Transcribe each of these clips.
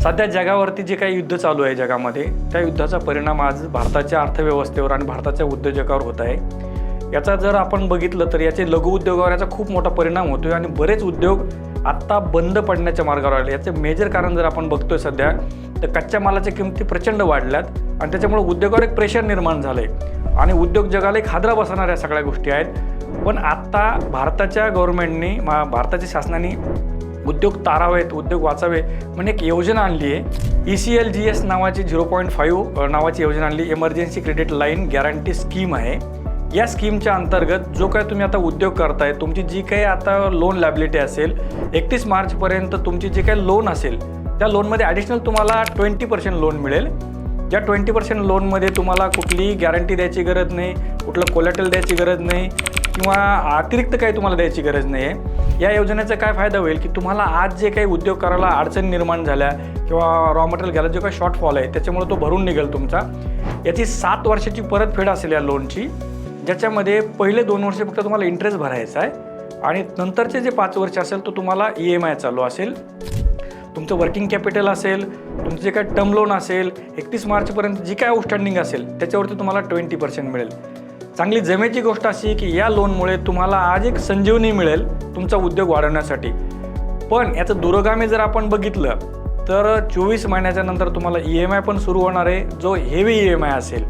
सध्या जगावरती जे काही युद्ध चालू आहे जगामध्ये, त्या युद्धाचा परिणाम आज भारताच्या अर्थव्यवस्थेवर आणि भारताच्या उद्योजकावर होत आहे। याचा जर आपण बघितलं तर याचे लघु उद्योगावर याचा खूप मोठा परिणाम होतोय आणि बरेच उद्योग आत्ता बंद पडण्याच्या मार्गावर आले। याचे मेजर कारण जर आपण बघतोय सध्या तर कच्च्या मालाच्या किमती प्रचंड वाढल्यात आणि त्याच्यामुळे उद्योगावर एक प्रेशर निर्माण झालंय आणि उद्योग जगाला एक हादरा बसवणाऱ्या सगळ्या गोष्टी आहेत। पण आत्ता भारताच्या गव्हर्नमेंटने भारताच्या शासनाने उद्योग तारावेत, उद्योग वाचावे म्हणून एक योजना आणली आहे। ECLGS नावाची 0.5 नावाची योजना आणली, emergency credit line guarantee scheme आहे। या स्कीमच्या अंतर्गत जो काय तुम्ही आता उद्योग करताय, तुमची जी काही आता लोन लायबिलिटी असेल 31 मार्चपर्यंत तुमची जी काही लोन असेल त्या लोनमध्ये ॲडिशनल तुम्हाला 20% लोन मिळेल। ज्या 20% लोनमध्ये तुम्हाला कुठलीही गॅरंटी द्यायची गरज नाही, कुठलं कोलॅटरल द्यायची गरज नाही किंवा अतिरिक्त काही तुम्हाला द्यायची गरज नाही आहे। या योजनेचा काय फायदा होईल की तुम्हाला आज जे काही उद्योग करायला अडचणी निर्माण झाल्या किंवा रॉ मटेरियल घ्यायला जो काही शॉर्टफॉल आहे त्याच्यामुळे तो भरून निघेल तुमचा। याची 7 वर्षाची परतफेड असेल या लोनची, ज्याच्यामध्ये पहिले 2 वर्ष फक्त तुम्हाला इंटरेस्ट भरायचा आहे आणि नंतरचे जे 5 वर्ष असेल तो तुम्हाला EMI चालू असेल। तुमचं वर्किंग कॅपिटल असेल, तुमचं जे काही टर्म लोन असेल, 31 मार्चपर्यंत जी काय आउटस्टँडिंग असेल त्याच्यावरती तुम्हाला 20% मिळेल। चांगली जमेची गोष्ट अशी की या लोनमुळे तुम्हाला आज एक संजीवनी मिळेल तुमचा उद्योग वाढवण्यासाठी। पण याचं दूरगामी जर आपण बघितलं तर 24 महिन्याच्या नंतर तुम्हाला EMI पण सुरू होणार आहे, जो हेवी EMI असेल।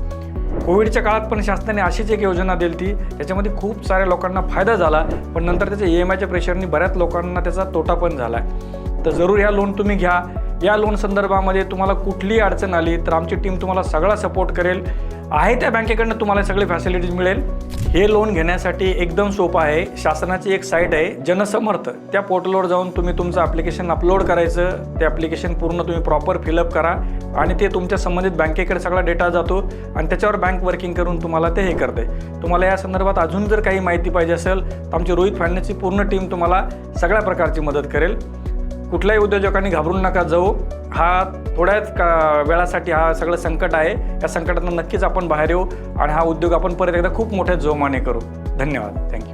कोविडच्या काळात पण शासनाने अशीच एक योजना दिली होती, त्याच्यामध्ये खूप साऱ्या लोकांना फायदा झाला, पण नंतर त्याच्या EMIच्या प्रेशरने बऱ्याच लोकांना त्याचा तोटा पण झाला। तर जरूर ह्या लोन तुम्ही घ्या। या लोन संदर्भामध्ये तुम्हाला कुठलीही अडचण आली तर आमची टीम तुम्हाला सगळा सपोर्ट करेल। आहे त्या बँकेकडनं तुम्हाला सगळे फॅसिलिटीज मिळेल। हे लोन घेण्यासाठी एकदम सोपं आहे। शासनाची एक साईट आहे जनसमर्थ, त्या पोर्टलवर जाऊन तुम्ही तुमचं ॲप्लिकेशन अपलोड करायचं। ते ॲप्लिकेशन पूर्ण तुम्ही प्रॉपर फिलअप करा आणि ते तुमच्या संबंधित बँकेकडे सगळा डेटा जातो आणि त्याच्यावर बँक वर्किंग करून तुम्हाला ते हे करते। तुम्हाला या संदर्भात अजून जर काही माहिती पाहिजे असेल तर आमची रोहित फायनान्सची पूर्ण टीम तुम्हाला सगळ्या प्रकारची मदत करेल। कुठल्याही उद्योजकांनी घाबरून नका जाऊ। हा थोड्याच वेळासाठी हा सगळं संकट आहे, या संकटातून नक्कीच आपण बाहेर येऊ आणि हा उद्योग आपण परत एकदा खूप मोठ्या जोमाने करू। धन्यवाद, थँक्यू।